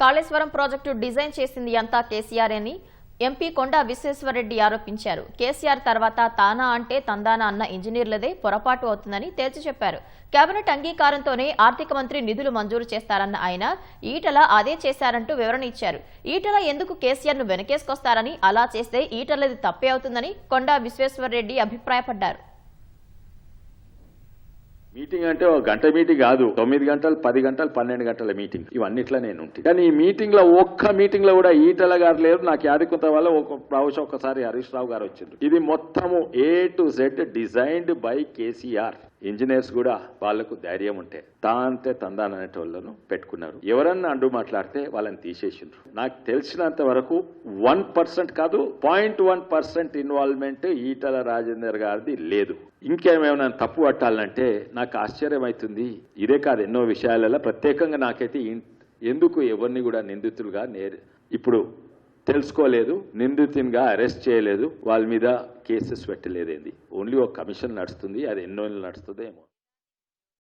Kaleshwaram project design చేసింది అంతా కేసీఆర్ అని ఎంపీ కొండా విశ్వేశ్వరరెడ్డి ఆరోపించారు. కేసీఆర్ తర్వాత తానా అంటే తందానా అన్న ఇంజనీర్లదే పొరపాటు అవుతుందని తేల్చి చెప్పారు. కేబినెట్ అంగీకారంతోనే ఆర్థిక మంత్రి నిధులు మంజూరు చేస్తారన్న ఆయన ఈటల అదే చేశారంటూ వివరణ ఇచ్చారు. ఈటల ఎందుకు కేసీఆర్ ను వెనకేసుకొస్తారని, అలా చేస్తే ఈటలది తప్పే అవుతుందని కొండా విశ్వేశ్వరరెడ్డి అభిప్రాయపడ్డారు. మీటింగ్ అంటే ఒక గంట మీటింగ్ కాదు, 9 గంటలు 10 గంటలు 12 గంటల మీటింగ్ ఇవన్నిట్లా నేను ఉంటాయి. కానీ ఈ మీటింగ్ లో ఒక్క మీటింగ్ లో కూడా ఈటల గారు లేరు. నాకు యాదకుంట వల్ల బహుశా ఒకసారి హరీష్ రావు గారు వచ్చిండ్రు. ఇది మొత్తము A to Z designed by KCR. Engineers కూడా వాళ్లకు ధైర్యం ఉంటే తాంతే తందాననేటోళ్లను పెట్టుకున్నారు. ఎవరన్నా అండు మాట్లాడితే వాళ్ళని తీసేసిండ్రు. నాకు తెలిసినంత వరకు 1% కాదు 0.1% ఇన్వాల్వ్మెంట్ ఈటల రాజేందర్ గారిది లేదు. ఇంకేమైనా తప్పు పట్టాలంటే నాకు ఆశ్చర్యం అవుతుంది. ఇదే కాదు, ఎన్నో విషయాలలో ప్రత్యేకంగా నాకైతే ఎందుకు ఎవరిని కూడా నిందితులుగా ఇప్పుడు తెలుసుకోలేదు, నిందితునిగా అరెస్ట్ చేయలేదు, వాళ్ళ మీద కేసెస్ పెట్టలేదేంది. ఓన్లీ ఒక కమిషన్ నడుస్తుంది, అది ఎన్నో నడుస్తుందేమో.